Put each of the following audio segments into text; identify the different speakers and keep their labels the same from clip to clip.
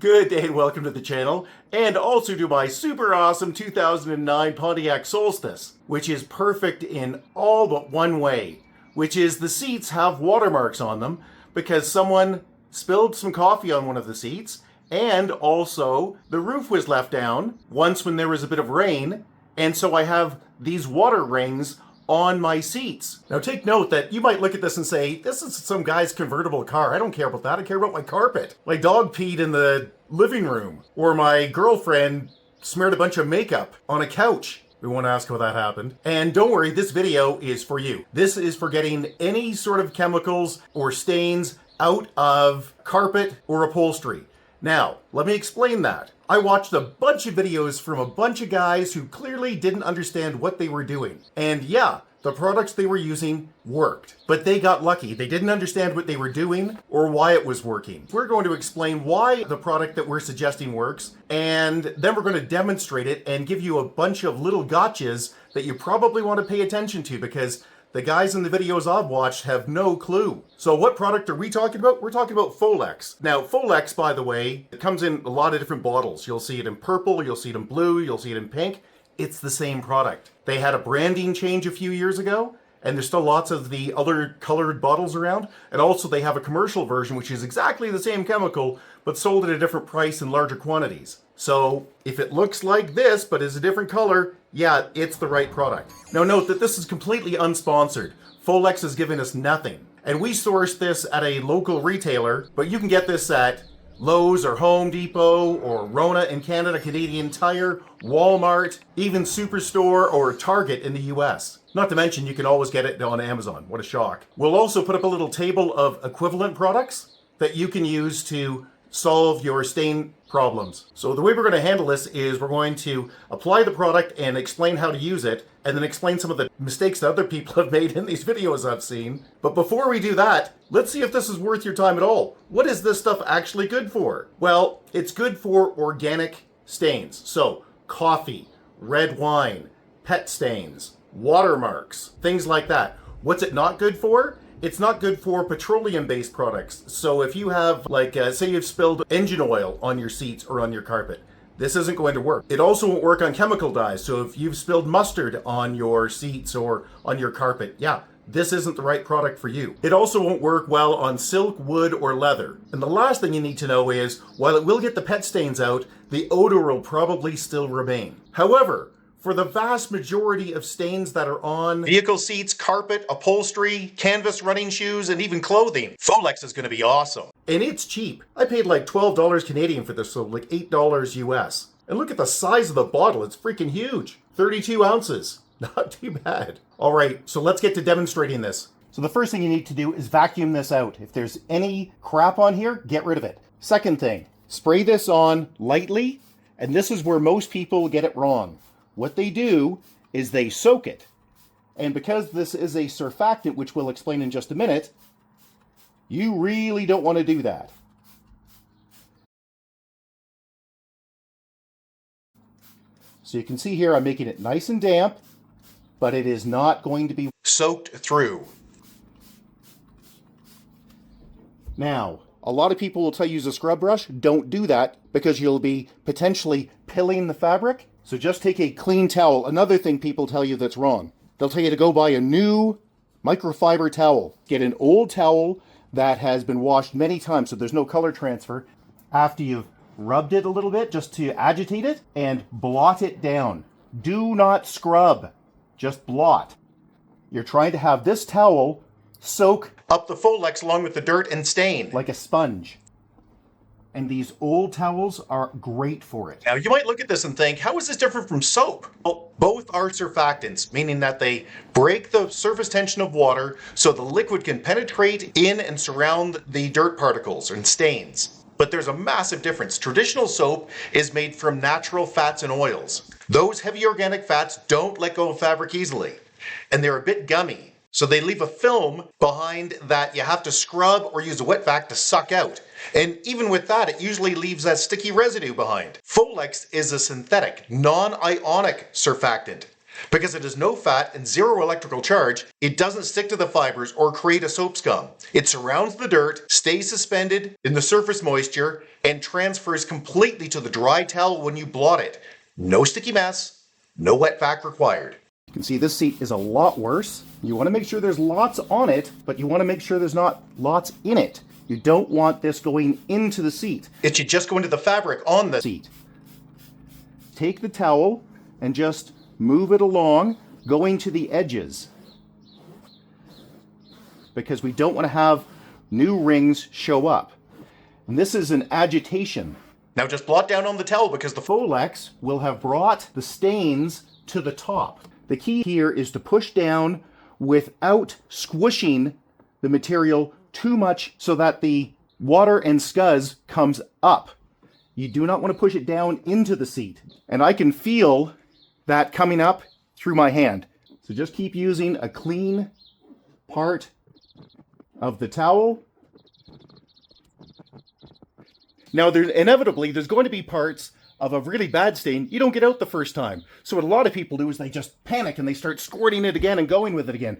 Speaker 1: Good day and welcome to the channel, and also to my super awesome 2009 Pontiac Solstice, which is perfect in all but one way, which is the seats have watermarks on them because someone spilled some coffee on one of the seats, and also the roof was left down once when there was a bit of rain, and so I have these water rings on my seats. Now take note that you might look at this and say, this is some guy's convertible car. I don't care about that. I care about my carpet. My dog peed in the living room, or my girlfriend smeared a bunch of makeup on a couch. We won't ask how that happened. And don't worry, this video is for you. This is for getting any sort of chemicals or stains out of carpet or upholstery. Now, let me explain that. I watched a bunch of videos from a bunch of guys who clearly didn't understand what they were doing. And yeah, the products they were using worked. But they got lucky. They didn't understand what they were doing or why it was working. We're going to explain why the product that we're suggesting works, and then we're going to demonstrate it and give you a bunch of little gotchas that you probably want to pay attention to, because the guys in the videos I've watched have no clue. So what product are we talking about? We're talking about Folex. Now, Folex, by the way, it comes in a lot of different bottles. You'll see it in purple, you'll see it in blue, you'll see it in pink. It's the same product. They had a branding change a few years ago, and there's still lots of the other colored bottles around. And also they have a commercial version, which is exactly the same chemical, but sold at a different price in larger quantities. So if it looks like this, but is a different color, yeah, it's the right product. Now note that this is completely unsponsored. Folex is giving us nothing. And we sourced this at a local retailer, but you can get this at Lowe's or Home Depot or Rona in Canada, Canadian Tire, Walmart, even Superstore or Target in the US. Not to mention you can always get it on Amazon. What a shock. We'll also put up a little table of equivalent products that you can use to solve your stain problems. So the way we're going to handle this is we're going to apply the product and explain how to use it, and then explain some of the mistakes that other people have made in these videos I've seen. But before we do that, let's see if this is worth your time at all. What is this stuff actually good for? Well, it's good for organic stains. So coffee, red wine, pet stains, watermarks, things like that. What's it not good for? It's not good for petroleum-based products. So if you have, like, say you've spilled engine oil on your seats or on your carpet, this isn't going to work. It also won't work on chemical dyes. So if you've spilled mustard on your seats or on your carpet, yeah, this isn't the right product for you. It also won't work well on silk, wood, or leather. And the last thing you need to know is, while it will get the pet stains out, the odor will probably still remain. However, for the vast majority of stains that are on vehicle seats, carpet, upholstery, canvas running shoes, and even clothing, Folex is going to be awesome. And it's cheap. I paid like $12 Canadian for this, so like $8 US. And look at the size of the bottle. It's freaking huge. 32 ounces. Not too bad. All right, so let's get to demonstrating this. So the first thing you need to do is vacuum this out. If there's any crap on here, get rid of it. Second thing, spray this on lightly, and this is where most people get it wrong. What they do is they soak it. And because this is a surfactant, which we'll explain in just a minute, you really don't want to do that. So you can see here I'm making it nice and damp, but it is not going to be soaked through. Now, a lot of people will tell you use a scrub brush. Don't do that because you'll be potentially pilling the fabric. So just take a clean towel. Another thing people tell you that's wrong. They'll tell you to go buy a new microfiber towel. Get an old towel that has been washed many times so there's no color transfer. After you've rubbed it a little bit just to agitate it, and blot it down. Do not scrub, just blot. You're trying to have this towel soak up the Folex along with the dirt and stain like a sponge. And these old towels are great for it. Now you might look at this and think, how is this different from soap? Well, both are surfactants, meaning that they break the surface tension of water so the liquid can penetrate in and surround the dirt particles and stains. But there's a massive difference. Traditional soap is made from natural fats and oils. Those heavy organic fats don't let go of fabric easily, and they're a bit gummy. So they leave a film behind that you have to scrub or use a wet vac to suck out. And even with that, it usually leaves that sticky residue behind. Folex is a synthetic, non-ionic surfactant. Because it has no fat and zero electrical charge, it doesn't stick to the fibers or create a soap scum. It surrounds the dirt, stays suspended in the surface moisture, and transfers completely to the dry towel when you blot it. No sticky mess, no wet vac required. You can see this seat is a lot worse. You want to make sure there's lots on it, but you want to make sure there's not lots in it. You don't want this going into the seat. It should just go into the fabric on the seat. Take the towel and just move it along, going to the edges. Because we don't want to have new rings show up. And this is an agitation. Now just blot down on the towel because the Folex will have brought the stains to the top. The key here is to push down without squishing the material too much so that the water and scuzz comes up. You do not want to push it down into the seat. And I can feel that coming up through my hand. So just keep using a clean part of the towel. Now, inevitably, there's going to be parts of a really bad stain you don't get out the first time. So what a lot of people do is they just panic and they start squirting it again and going with it again.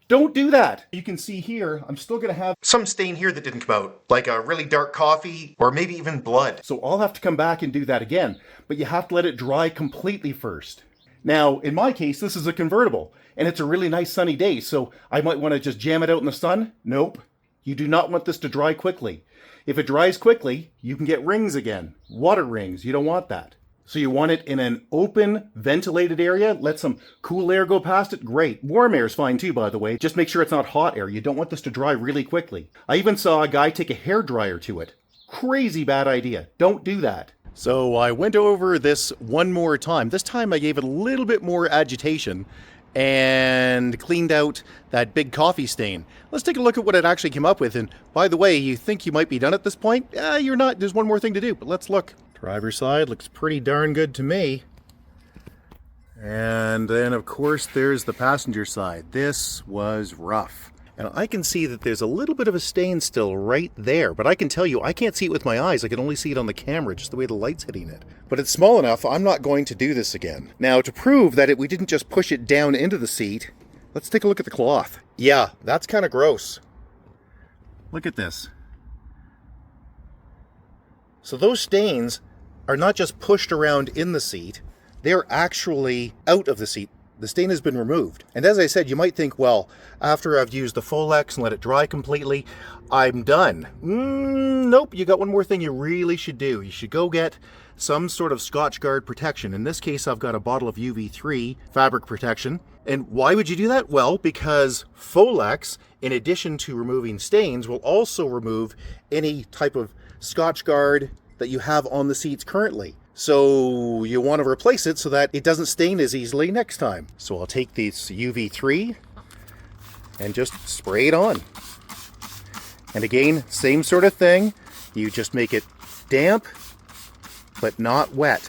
Speaker 1: Don't do that. You can see here, I'm still going to have some stain here that didn't come out, like a really dark coffee or maybe even blood. So I'll have to come back and do that again, but you have to let it dry completely first. Now, in my case, this is a convertible, and it's a really nice sunny day, so I might want to just jam it out in the sun. Nope. You do not want this to dry quickly. If it dries quickly, you can get rings again. Water rings. You don't want that. So you want it in an open, ventilated area. Let some cool air go past it. Great. Warm air is fine too, by the way. Just make sure it's not hot air. You don't want this to dry really quickly. I even saw a guy take a hairdryer to it. Crazy bad idea. Don't do that. So I went over this one more time. This time I gave it a little bit more agitation and cleaned out that big coffee stain. Let's take a look at what it actually came up with. And by the way, you think you might be done at this point? You're not. There's one more thing to do, but let's look. Driver's side looks pretty darn good to me. And then of course there's the passenger side. This was rough. And I can see that there's a little bit of a stain still right there, but I can tell you, I can't see it with my eyes. I can only see it on the camera, just the way the light's hitting it. But it's small enough, I'm not going to do this again. Now, to prove that we didn't just push it down into the seat, let's take a look at the cloth. Yeah, that's kind of gross. Look at this. So those stains are not just pushed around in the seat, they're actually out of the seat. The stain has been removed. And as I said, you might think, well, after I've used the Folex and let it dry completely, I'm done. Nope, you got one more thing you really should do. You should go get some sort of Scotch Guard protection. In this case, I've got a bottle of UV3 fabric protection. And why would you do that? Well, because Folex, in addition to removing stains, will also remove any type of Scotch Guard that you have on the seats currently. So you want to replace it so that it doesn't stain as easily next time. So I'll take this UV3 and just spray it on. And again, same sort of thing. You just make it damp, but not wet.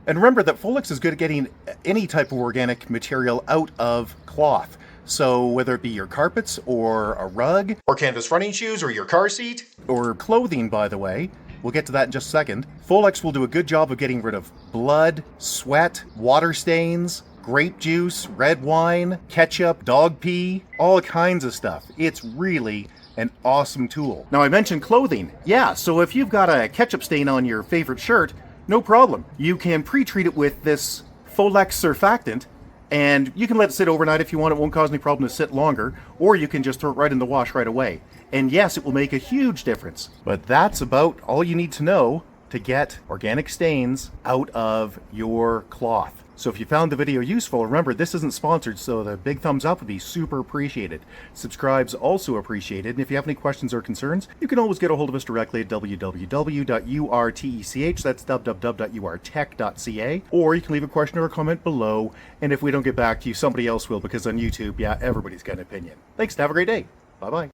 Speaker 1: And remember that Folex is good at getting any type of organic material out of cloth. So whether it be your carpets or a rug, or canvas running shoes, or your car seat, or clothing, by the way, we'll get to that in just a second. Folex will do a good job of getting rid of blood, sweat, water stains, grape juice, red wine, ketchup, dog pee, all kinds of stuff. It's really an awesome tool. Now I mentioned clothing. Yeah, so if you've got a ketchup stain on your favorite shirt, no problem. You can pre-treat it with this Folex surfactant, and you can let it sit overnight if you want. It won't cause any problem to sit longer, or you can just throw it right in the wash right away. And yes, it will make a huge difference. But that's about all you need to know to get organic stains out of your cloth. So if you found the video useful, remember this isn't sponsored, so the big thumbs up would be super appreciated. Subscribe's also appreciated, and if you have any questions or concerns, you can always get a hold of us directly at www.urtech, that's www.urtech.ca, or you can leave a question or a comment below, and if we don't get back to you, somebody else will, because on YouTube, yeah, everybody's got an opinion. Thanks, and have a great day. Bye-bye.